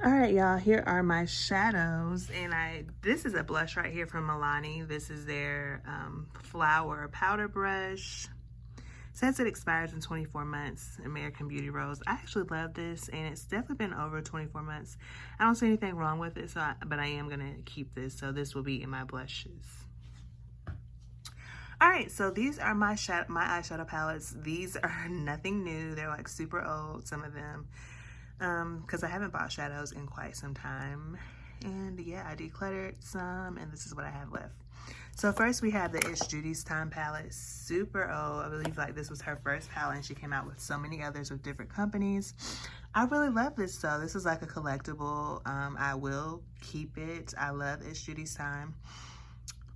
All right, y'all, here are my shadows, and this is a blush right here from Milani. This is their flower powder brush. Says it expires in 24 months, American Beauty Rose. I actually love this, and it's definitely been over 24 months. I don't see anything wrong with it, but I am gonna keep this, so this will be in my blushes. All right, so these are my eyeshadow palettes. These are nothing new. They're like super old, some of them. Because I haven't bought shadows in quite some time. And yeah, I decluttered some, and this is what I have left. So first we have the It's Judy's Time palette, super old. I believe like this was her first palette, and she came out with so many others with different companies. I really love this though. This is like a collectible. I will keep it. I love It's Judy's Time,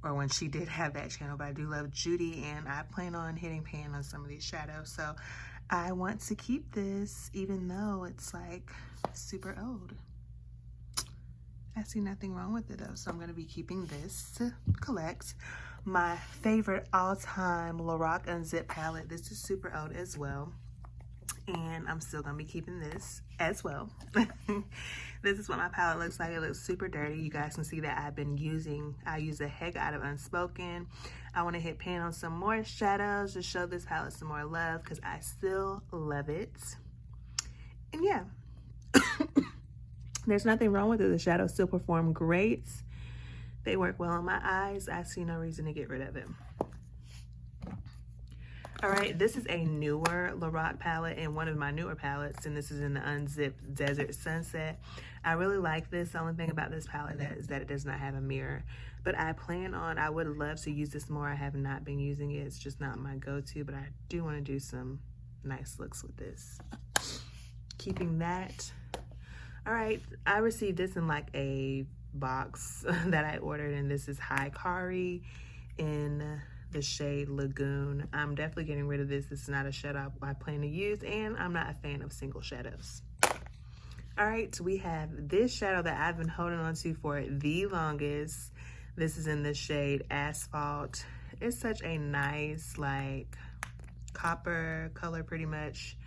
or when she did have that channel, but I do love Judy, and I plan on hitting pan on some of these shadows. So I want to keep this, even though it's like super old. I see nothing wrong with it though, so I'm going to be keeping this to collect. My favorite all-time Lorac Unzip palette. This is super old as well, and I'm still going to be keeping this as well. This is what my palette looks like. It looks super dirty. You guys can see that I use the heck out of Unspoken. I want to hit pan on some more shadows to show this palette some more love, because I still love it. And yeah, there's nothing wrong with it. The shadows still perform great. They work well on my eyes. I see no reason to get rid of it. All right, this is a newer Lorac palette, and one of my newer palettes, and this is in the Unzipped Desert Sunset. I really like this. The only thing about this palette is that it does not have a mirror, but I would love to use this more. I have not been using it. It's just not my go-to, but I do want to do some nice looks with this. Keeping that. All right, I received this in like a box that I ordered, and this is High Kari in the shade Lagoon. I'm definitely getting rid of this. This is not a shadow I plan to use, and I'm not a fan of single shadows. All right, we have this shadow that I've been holding on to for the longest. This is in the shade Asphalt. It's such a nice like copper color pretty much,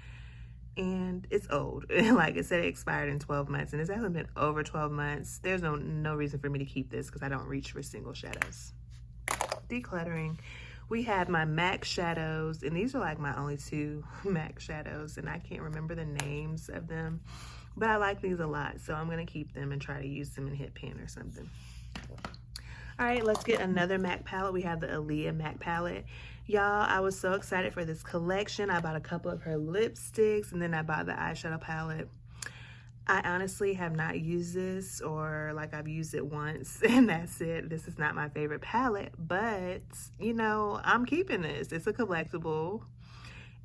and it's old. Like I said, it expired in 12 months, and it's actually been over 12 months. There's no reason for me to keep this because I don't reach for single shadows. Decluttering, we have my MAC shadows, and these are like my only two MAC shadows, and I can't remember the names of them, but I like these a lot, so I'm gonna keep them and try to use them in hit pan or something. All right, let's get another MAC palette. We have the Aaliyah MAC palette. Y'all, I was so excited for this collection. I bought a couple of her lipsticks, and then I bought the eyeshadow palette. I honestly have not used this, or like I've used it once and that's it. This is not my favorite palette, but you know, I'm keeping this. It's a collectible,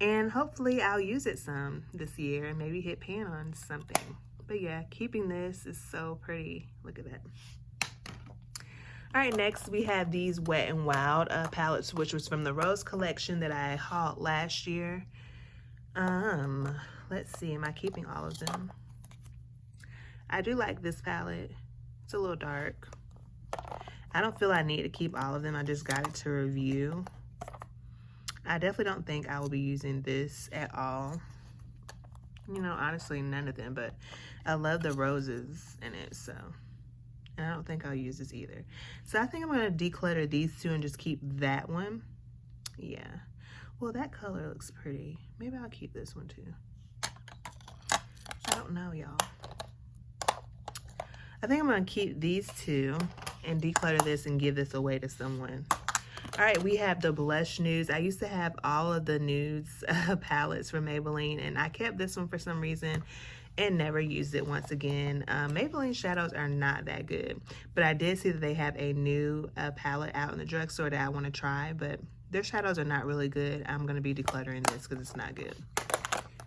and hopefully I'll use it some this year and maybe hit pan on something. But yeah, keeping this is so pretty. Look at that. All right, next we have these Wet n Wild palettes, which was from the Rose collection that I hauled last year. Let's see, am I keeping all of them? I do like this palette. It's a little dark. I don't feel I need to keep all of them. I just got it to review. I definitely don't think I will be using this at all. You know, honestly, none of them, but I love the roses in it, so. And I don't think I'll use this either. So I think I'm gonna declutter these two and just keep that one. Yeah. Well, that color looks pretty. Maybe I'll keep this one too. I don't know, y'all. I think I'm gonna keep these two and declutter this and give this away to someone. All right, we have the Blush Nudes. I used to have all of the nudes palettes from Maybelline, and I kept this one for some reason and never used it once again. Maybelline shadows are not that good, but I did see that they have a new palette out in the drugstore that I want to try, but their shadows are not really good. I'm gonna be decluttering this because it's not good.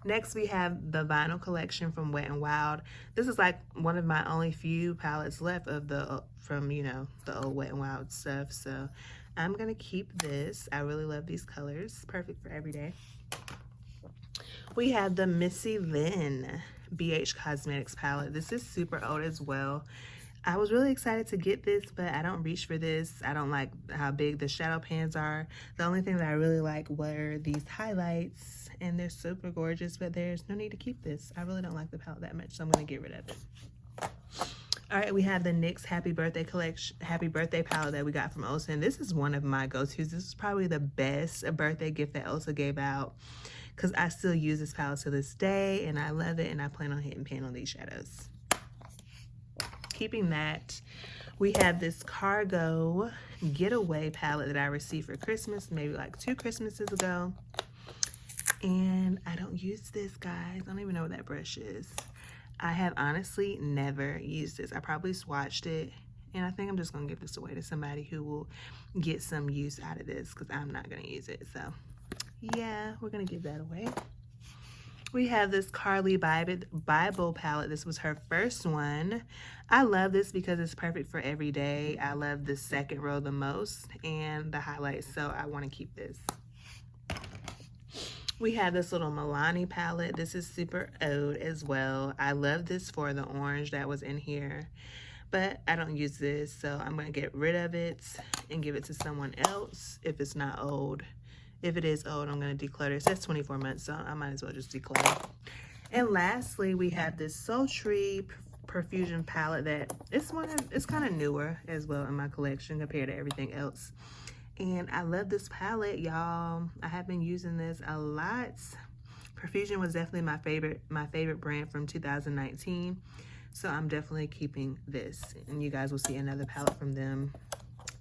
Next, we have the Vinyl collection from Wet n Wild. This is like one of my only few palettes left of from, you know, the old Wet n Wild stuff. So I'm gonna keep this. I really love these colors. Perfect for every day. We have the Missy Lynn BH Cosmetics palette. This is super old as well. I was really excited to get this, but I don't reach for this. I don't like how big the shadow pans are. The only thing that I really like were these highlights, and they're super gorgeous, but there's no need to keep this. I really don't like the palette that much, so I'm gonna get rid of it. All right, we have the NYX Happy Birthday collection, Happy Birthday palette that we got from Ulta. And this is one of my go-tos. This is probably the best birthday gift that Ulta gave out because I still use this palette to this day and I love it, and I plan on hitting pan on these shadows. Keeping that, we have this Cargo Getaway palette that I received for Christmas, maybe like 2 Christmases ago. And I don't use this, guys. I don't even know what that brush is. I have honestly never used this. I probably swatched it, and I think I'm just gonna give this away to somebody who will get some use out of this because I'm not gonna use it. So yeah, we're gonna give that away. We have this Carly Bible palette. This was her first one. I love this because it's perfect for every day. I love the second row the most and the highlights, so I want to keep this. We have this little Milani palette. This is super oud as well. I love this for the orange that was in here, but I don't use this, so I'm going to get rid of it and give it to someone else if it's not old. If it is old, I'm going to declutter. It says 24 months, so I might as well just declutter. And lastly, we have this Sultry Perfusion palette that it's kind of newer as well in my collection compared to everything else. And I love this palette, y'all. I have been using this a lot. Perfusion was definitely my favorite brand from 2019. So I'm definitely keeping this. And you guys will see another palette from them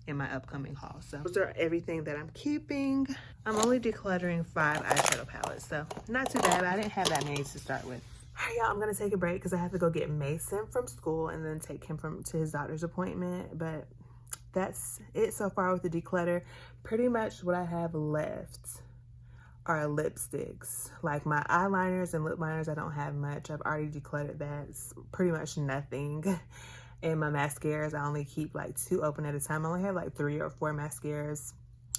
in my upcoming haul. So those are everything that I'm keeping. I'm only decluttering 5 eyeshadow palettes, so not too bad, but I didn't have that many to start with. All right, y'all, I'm gonna take a break because I have to go get Mason from school and then take him to his doctor's appointment. But that's it so far with the declutter. Pretty much what I have left are lipsticks. Like my eyeliners and lip liners, I don't have much. I've already decluttered that. It's pretty much nothing. And my mascaras, I only keep like 2 open at a time. I only have like 3 or 4 mascaras,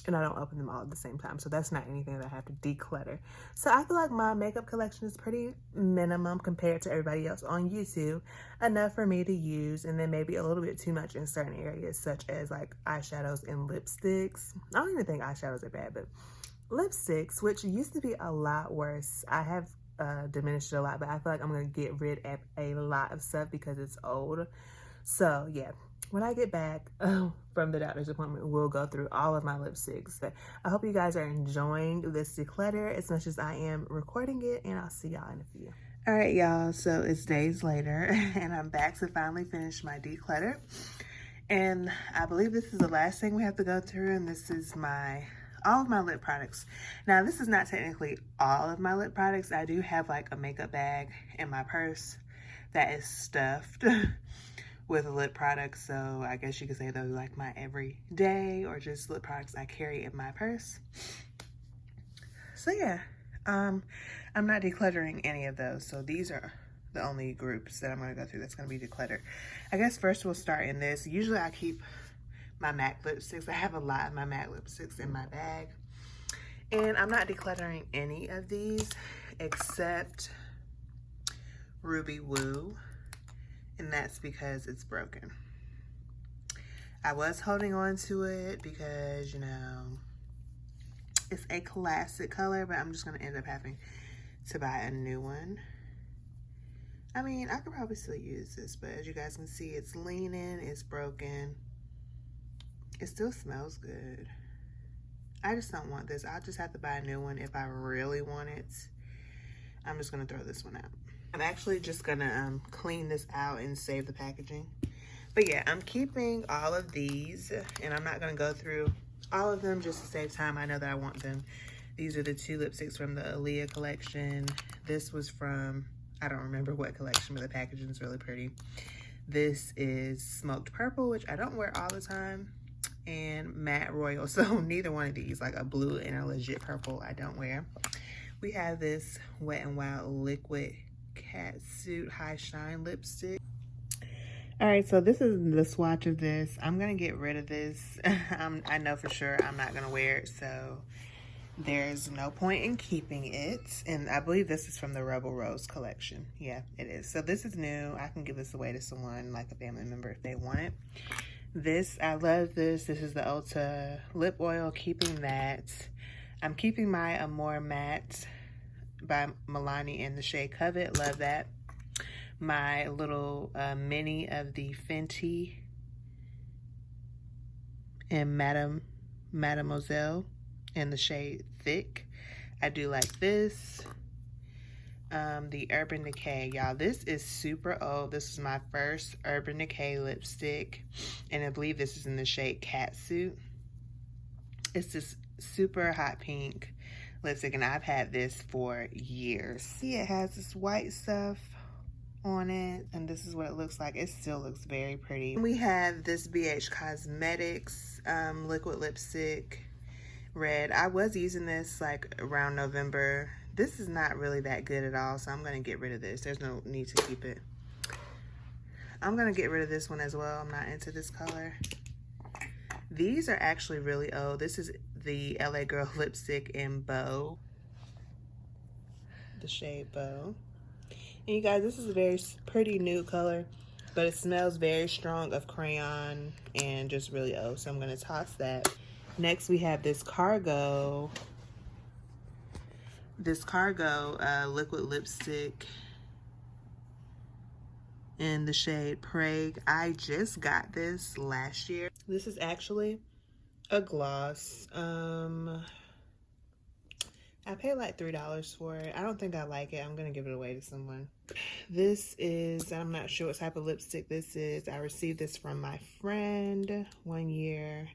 and I don't open them all at the same time. So that's not anything that I have to declutter. So I feel like my makeup collection is pretty minimum compared to everybody else on YouTube. Enough for me to use, and then maybe a little bit too much in certain areas, such as like eyeshadows and lipsticks. I don't even think eyeshadows are bad, but lipsticks, which used to be a lot worse. I have diminished it a lot, but I feel like I'm going to get rid of a lot of stuff because it's old. So yeah, when I get back from the doctor's appointment, we'll go through all of my lipsticks. But I hope you guys are enjoying this declutter as much as I am recording it, and I'll see y'all in a few. All right, y'all, so it's days later and I'm back to finally finish my declutter. And I believe this is the last thing we have to go through, and this is all of my lip products. Now, this is not technically all of my lip products. I do have like a makeup bag in my purse that is stuffed with lip products, so I guess you could say those are like my everyday or just lip products I carry in my purse. So yeah, I'm not decluttering any of those, so these are the only groups that I'm going to go through that's going to be decluttered. I guess first we'll start in this. Usually I keep my MAC lipsticks. I have a lot of my MAC lipsticks in my bag, and I'm not decluttering any of these except Ruby Woo. And that's because it's broken. I was holding on to it because, you know, it's a classic color, but I'm just going to end up having to buy a new one. I mean, I could probably still use this, but as you guys can see, it's leaning, it's broken. It still smells good. I just don't want this. I'll just have to buy a new one if I really want it. I'm just going to throw this one out. I'm actually just gonna clean this out and save the packaging. But yeah, I'm keeping all of these, and I'm not gonna go through all of them just to save time. I know that I want them. These are the 2 lipsticks from the Aaliyah collection. This was from, I don't remember what collection, but the packaging is really pretty. This is Smoked Purple, which I don't wear all the time, and Matte Royal. So neither one of these, like a blue and a legit purple, I don't wear. We have this Wet n Wild Liquid Catsuit High Shine lipstick. All right, so this is the swatch of this. I'm gonna get rid of this. I know for sure I'm not gonna wear it, so there's no point in keeping it. And I believe this is from the Rebel Rose collection. Yeah, it is. So this is new. I can give this away to someone, like a family member, if they want it. This, I love this. This is the Ulta lip oil. Keeping that. I'm keeping my Amore Matte by Milani in the shade Covet. Love that. my little mini of the Fenty and Mademoiselle in the shade Thick. I do like this. The Urban Decay, y'all, this is super old. This is my first Urban Decay lipstick, and I believe this is in the shade Catsuit. It's this super hot pink lipstick, and I've had this for years. See, it has this white stuff on it, and this is what it looks like. It still looks very pretty. We have this BH Cosmetics liquid lipstick, red. I was using this like around November. This is not really that good at all, so I'm going to get rid of this. There's no need to keep it. I'm going to get rid of this one as well. I'm not into this color. These are actually really old. This is the LA Girl lipstick in Bow. The shade Bow. And you guys, this is a very pretty nude color, but it smells very strong of crayon and just really old, so I'm going to toss that. Next, we have this Cargo liquid lipstick in the shade Prague. I just got this last year. This is actually a gloss. I paid like $3 for it. I don't think I like it. I'm gonna give it away to someone. This is, I'm not sure what type of lipstick this is. I received this from my friend 1 year.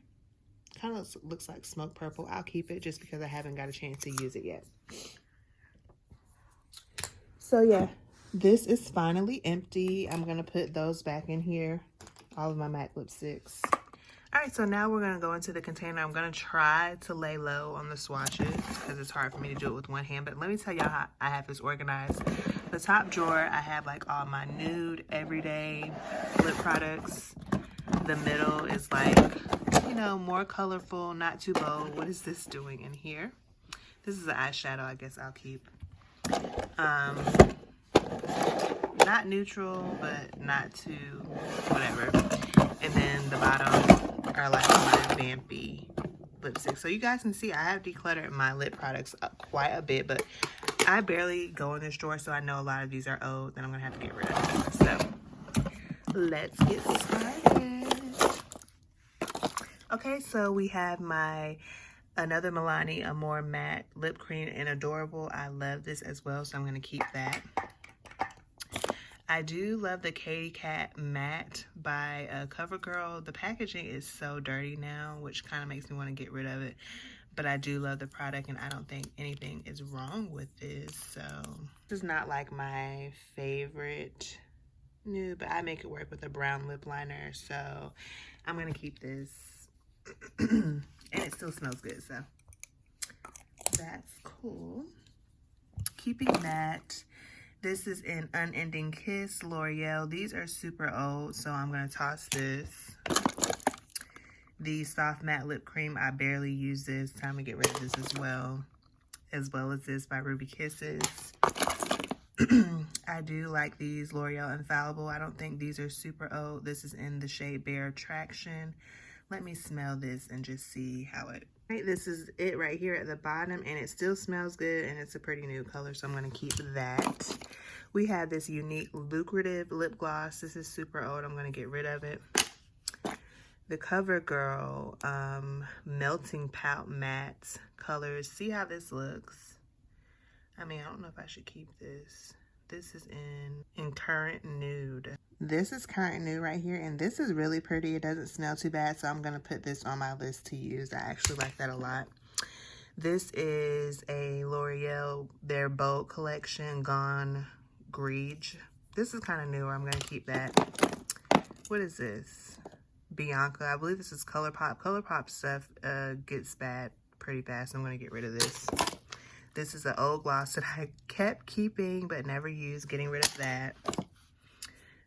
Kind of looks like smoke purple. I'll keep it just because I haven't got a chance to use it yet. So yeah, this is finally empty. I'm gonna put those back in here, all of my MAC lipsticks. All right, so now we're gonna go into the container. I'm gonna try to lay low on the swatches because it's hard for me to do it with one hand, but let me tell y'all how I have this organized. The top drawer, I have like all my nude, everyday lip products. The middle is like, you know, more colorful, not too bold. What is this doing in here? This is an eyeshadow, I guess I'll keep. Not neutral, but not too whatever. And then the bottom are like my vampy lipstick. So you guys can see I have decluttered my lip products quite a bit, but I barely go in this drawer, so I know a lot of these are old that I'm gonna have to get rid of. So let's get started. Okay, so we have my another Milani Amore matte lip cream in Adorable. I love this as well, so I'm gonna keep that. I do love the Katy Kat matte by CoverGirl. The packaging is so dirty now, which kind of makes me want to get rid of it. But I do love the product, and I don't think anything is wrong with this. So this is not like my favorite nude, but I make it work with a brown lip liner. So I'm going to keep this. And it still smells good, so that's cool. Keeping that. This is in Unending Kiss, L'Oreal. These are super old, so I'm going to toss this. The Soft Matte Lip Cream, I barely use this. Time to get rid of this as well as this by Ruby Kisses. I do like these L'Oreal Infallible. I don't think these are super old. This is in the shade Bare Attraction. Let me smell this and just see how it... Right, this is it right here at the bottom, and it still smells good, and it's a pretty nude color, so I'm going to keep that. We have this Unique Lucrative lip gloss. This is super old. I'm going to get rid of it. The CoverGirl Melting Pout Matte colors. See how this looks? I mean, I don't know if I should keep this. This is in Current Nude. This is Current Nude right here, and this is really pretty. It doesn't smell too bad, so I'm going to put this on my list to use. I actually like that a lot. This is a L'Oreal, their Bold Collection, Gone Grege. This is kind of newer. I'm going to keep that. What is this? Bianca. I believe this is ColourPop. ColourPop stuff gets bad pretty fast. So I'm going to get rid of this. This is an old gloss that I kept keeping but never used. Getting rid of that.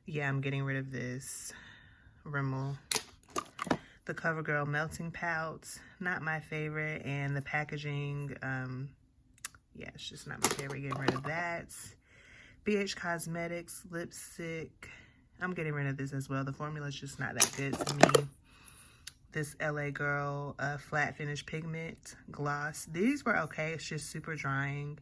Yeah, I'm getting rid of this. Rimmel. The CoverGirl Melting Pout. Not my favorite. And the packaging, yeah, it's just not my favorite. Getting rid of that. BH Cosmetics lipstick. I'm getting rid of this as well. The formula is just not that good to me. This LA Girl Flat Finish Pigment Gloss. These were okay. It's just super drying.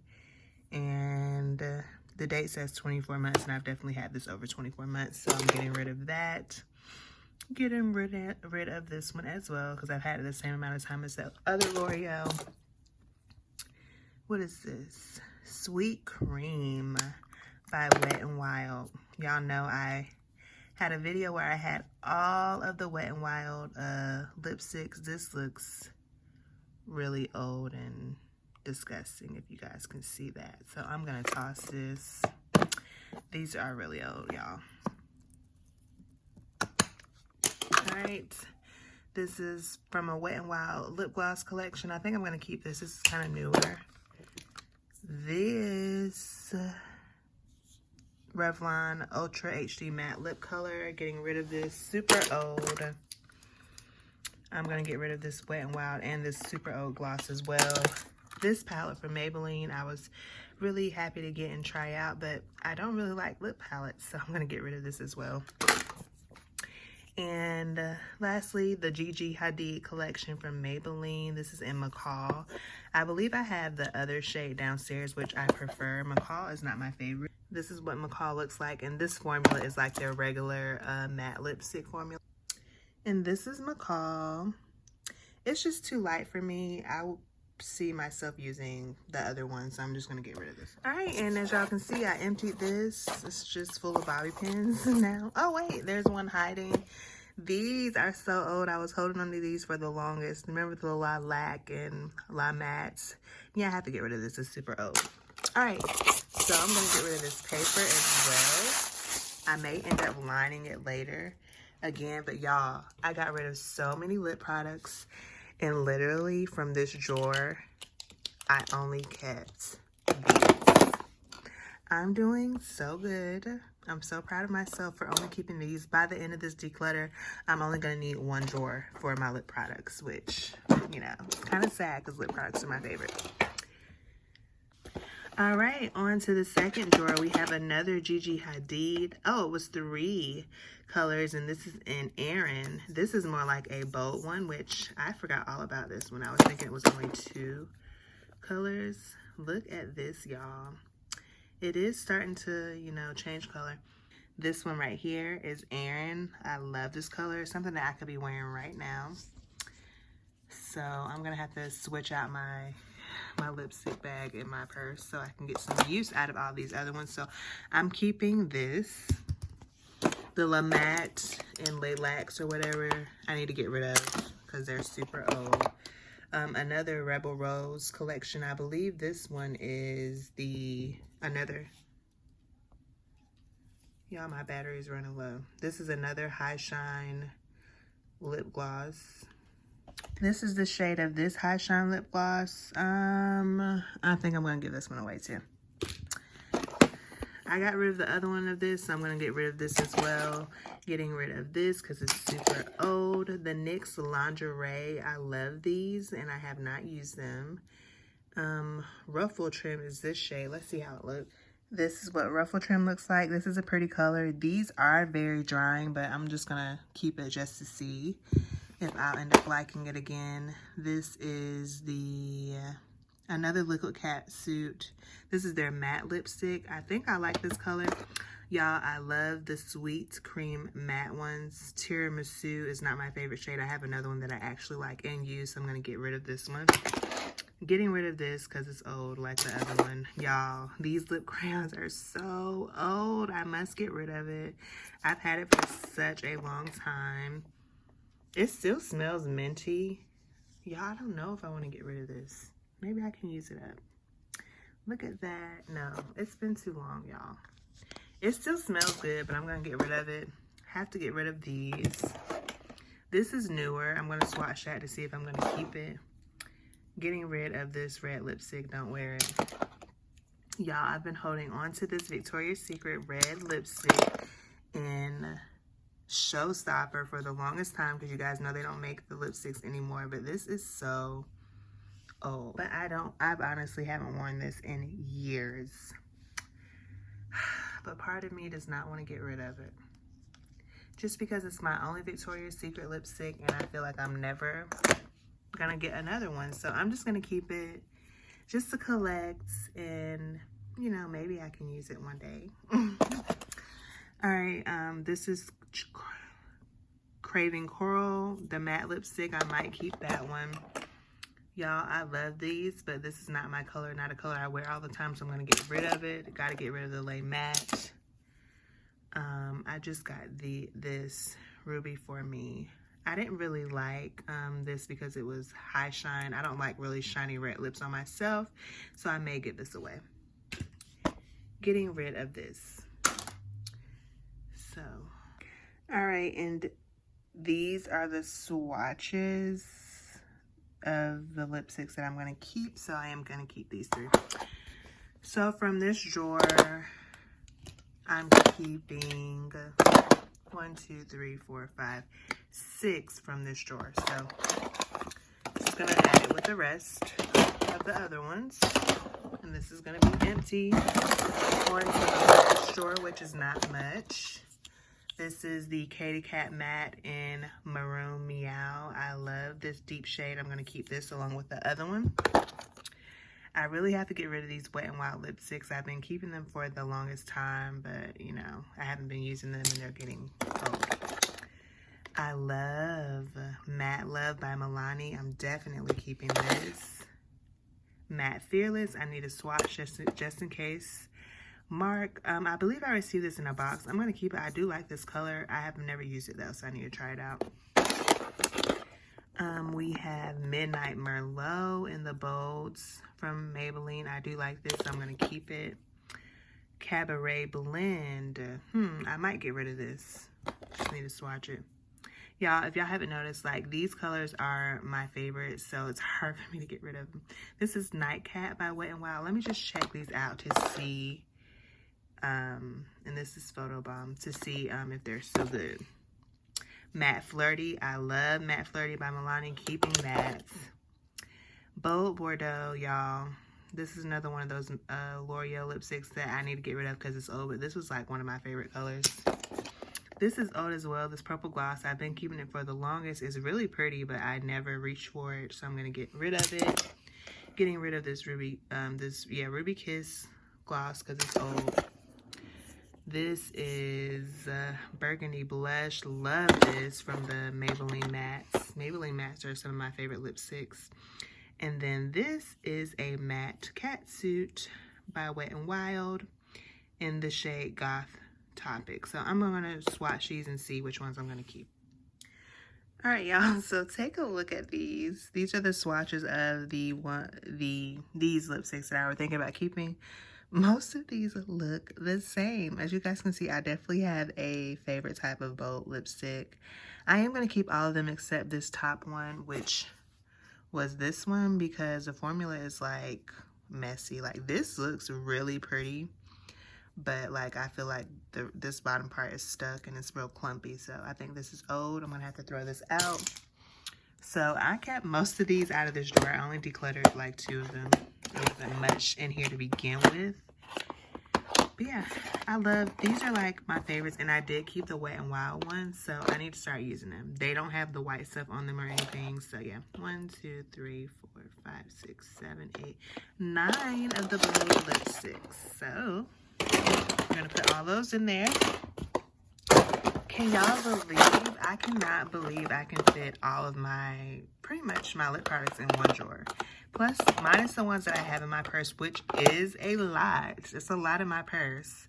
And this the date says 24 months, and I've definitely had this over 24 months, so I'm getting rid of that. Getting rid of this one as well, because I've had it the same amount of time as the other L'Oreal. What is this? Sweet Cream by Wet n Wild. Y'all know I had a video where I had all of the Wet n Wild lipsticks. This looks really old and disgusting, if you guys can see that. So I'm gonna toss this. These are really old, y'all. All right, this is from a Wet n Wild lip gloss collection. I think I'm gonna keep this. This is kind of newer. This Revlon Ultra HD Matte Lip Color. Getting rid of this super old. I'm gonna get rid of this Wet n Wild and this super old gloss as well. This palette from Maybelline, I was really happy to get and try out, but I don't really like lip palettes, so I'm gonna get rid of this as well. And lastly, the Gigi Hadid collection from Maybelline. This is in Macaw. I believe I have the other shade downstairs, which I prefer. Macaw is not my favorite. This is what Macaw looks like, and this formula is like their regular matte lipstick formula. And this is Macaw. It's just too light for me. I will see myself using the other one, so I'm just gonna get rid of this. All right, and as y'all can see, I emptied this. It's just full of bobby pins now. Oh wait, there's one hiding. These are so old. I was holding on to these for the longest. Remember the Lilac and La Mattes? Yeah, I have to get rid of this. It's super old. All right, so I'm gonna get rid of this paper as well. I may end up lining it later again, but y'all, I got rid of so many lip products. And literally from this drawer, I only kept these. I'm doing so good. I'm so proud of myself for only keeping these. By the end of this declutter, I'm only gonna need one drawer for my lip products, which, you know, it's kind of sad because lip products are my favorite. All right, on to the second drawer. We have another Gigi Hadid. Oh, it was 3 colors, and this is in Erin. This is more like a bold one, which I forgot all about this one. I was thinking it was only 2 colors. Look at this, y'all. It is starting to, you know, change color. This one right here is Erin. I love this color. It's something that I could be wearing right now. So I'm gonna have to switch out my lipstick bag in my purse so I can get some use out of all these other ones. So I'm keeping this. The La Matte and Lilacs or whatever, I need to get rid of because they're super old. Another Rebel Rose collection. I believe this one is another. Y'all, my battery's running low. This is another High Shine lip gloss. This is the shade of this High Shine lip gloss. I think I'm gonna give this one away too. I got rid of the other one of this, so I'm gonna get rid of this as well. Getting rid of this because it's super old. The NYX Lingerie, I love these and I have not used them. Ruffle Trim is this shade. Let's see how it looks. This is what Ruffle Trim looks like. This is a pretty color. These are very drying, but I'm just gonna keep it just to see if I'll end up liking it again. This is another Liquid Catsuit. This is their matte lipstick. I think I like this color. Y'all, I love the Sweet Cream matte ones. Tiramisu is not my favorite shade. I have another one that I actually like and use, so I'm gonna get rid of this one. Getting rid of this because it's old like the other one. Y'all, these lip crayons are so old. I must get rid of it. I've had it for such a long time. It still smells minty. Y'all, I don't know if I want to get rid of this. Maybe I can use it up. Look at that. No, it's been too long, y'all. It still smells good, but I'm going to get rid of it. Have to get rid of these. This is newer. I'm going to swatch that to see if I'm going to keep it. Getting rid of this red lipstick. Don't wear it. Y'all, I've been holding on to this Victoria's Secret red lipstick in Showstopper for the longest time because you guys know they don't make the lipsticks anymore, but this is so old. But I honestly haven't worn this in years. But part of me does not want to get rid of it. Just because it's my only Victoria's Secret lipstick and I feel like I'm never gonna get another one. So I'm just gonna keep it just to collect and you know, maybe I can use it one day. All right, this is Craving Coral, the matte lipstick. I might keep that one. Y'all, I love these, but this is not my color, not a color I wear all the time, so I'm going to get rid of it. Got to get rid of the Lay Matte. I just got this Ruby For Me. I didn't really like this because it was high shine. I don't like really shiny red lips on myself, so I may give this away. Getting rid of this. So, all right, and these are the swatches of the lipsticks that I'm going to keep, so I am going to keep these 3. So from this drawer, I'm keeping 1, 2, 3, 4, 5, 6 from this drawer. So just going to add it with the rest of the other ones, and this is going to be empty. Going to the last drawer, which is not much. This is the Katy Kat Matte in Maroon Meow. I love this deep shade. I'm going to keep this along with the other one. I really have to get rid of these Wet n Wild lipsticks. I've been keeping them for the longest time, but, you know, I haven't been using them and they're getting old. I love Matte Love by Milani. I'm definitely keeping this. Matte Fearless. I need a swatch just in case. Mark, I believe I received this in a box. I'm going to keep it. I do like this color. I have never used it though, so I need to try it out. We have Midnight Merlot in the bolds from Maybelline. I do like this, so I'm going to keep it. Cabaret Blend. I might get rid of this. Just need to swatch it. Y'all, if y'all haven't noticed, like, these colors are my favorites, so it's hard for me to get rid of them. This is Nightcat by Wet n Wild. Let me just check these out to see. And this is Photobomb to see if they're still good. Matte Flirty. I love Matte Flirty by Milani. Keeping that. Bold Bordeaux, y'all. This is another one of those L'Oreal lipsticks that I need to get rid of because it's old, but this was like one of my favorite colors. This is old as well. This purple gloss, I've been keeping it for the longest. It's really pretty, but I never reached for it, so I'm going to get rid of it. Getting rid of this Ruby Kiss gloss because it's old. This is Burgundy Blush. Love this from the Maybelline Mattes. Maybelline Mattes are some of my favorite lipsticks. And then this is a matte catsuit by Wet n Wild in the shade Goth Topic. So I'm going to swatch these and see which ones I'm going to keep. All right, y'all. So take a look at these. These are the swatches of these lipsticks that I was thinking about keeping. Most of these look the same. As you guys can see, I definitely have a favorite type of bold lipstick. I am going to keep all of them except this top one, which was this one, because the formula is like messy. Like, this looks really pretty, but like I feel like this bottom part is stuck and it's real clumpy. So I think this is old. I'm going to have to throw this out. So I kept most of these out of this drawer. I only decluttered like 2 of them. There wasn't much in here to begin with. But yeah, I love, these are like my favorites, and I did keep the Wet n Wild ones, so I need to start using them. They don't have the white stuff on them or anything, so yeah. 1, 2, 3, 4, 5, 6, 7, 8, 9 of the blue lipsticks. So I'm gonna put all those in there. Can y'all believe, I cannot believe I can fit all of pretty much my lip products in one drawer. Plus, minus the ones that I have in my purse, which is a lot. It's a lot in my purse.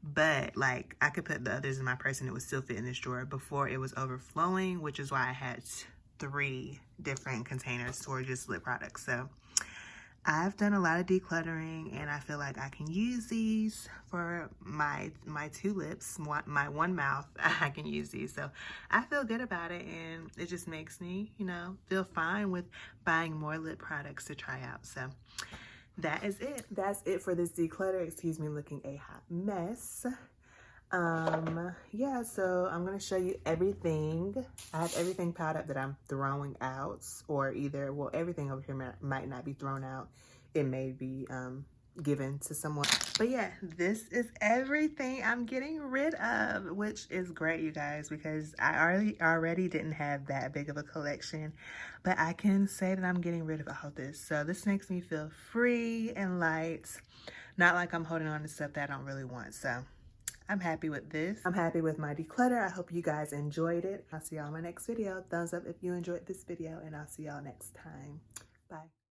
But, like, I could put the others in my purse and it would still fit in this drawer before it was overflowing, which is why I had 3 different containers for just lip products. So, I've done a lot of decluttering, and I feel like I can use these for my 2 lips, my 1 mouth. I can use these, so I feel good about it, and it just makes me, you know, feel fine with buying more lip products to try out. So that is it. That's it for this declutter. Excuse me, looking a hot mess. Yeah, so I'm gonna show you everything. I have everything piled up that I'm throwing out, or either, well, everything over here might not be thrown out. It may be given to someone. But yeah, this is everything I'm getting rid of, which is great, you guys, because I already didn't have that big of a collection, but I can say that I'm getting rid of all this. So this makes me feel free and light. Not like I'm holding on to stuff that I don't really want. So I'm happy with this. I'm happy with my declutter. I hope you guys enjoyed it. I'll see y'all in my next video. Thumbs up if you enjoyed this video, and I'll see y'all next time. Bye.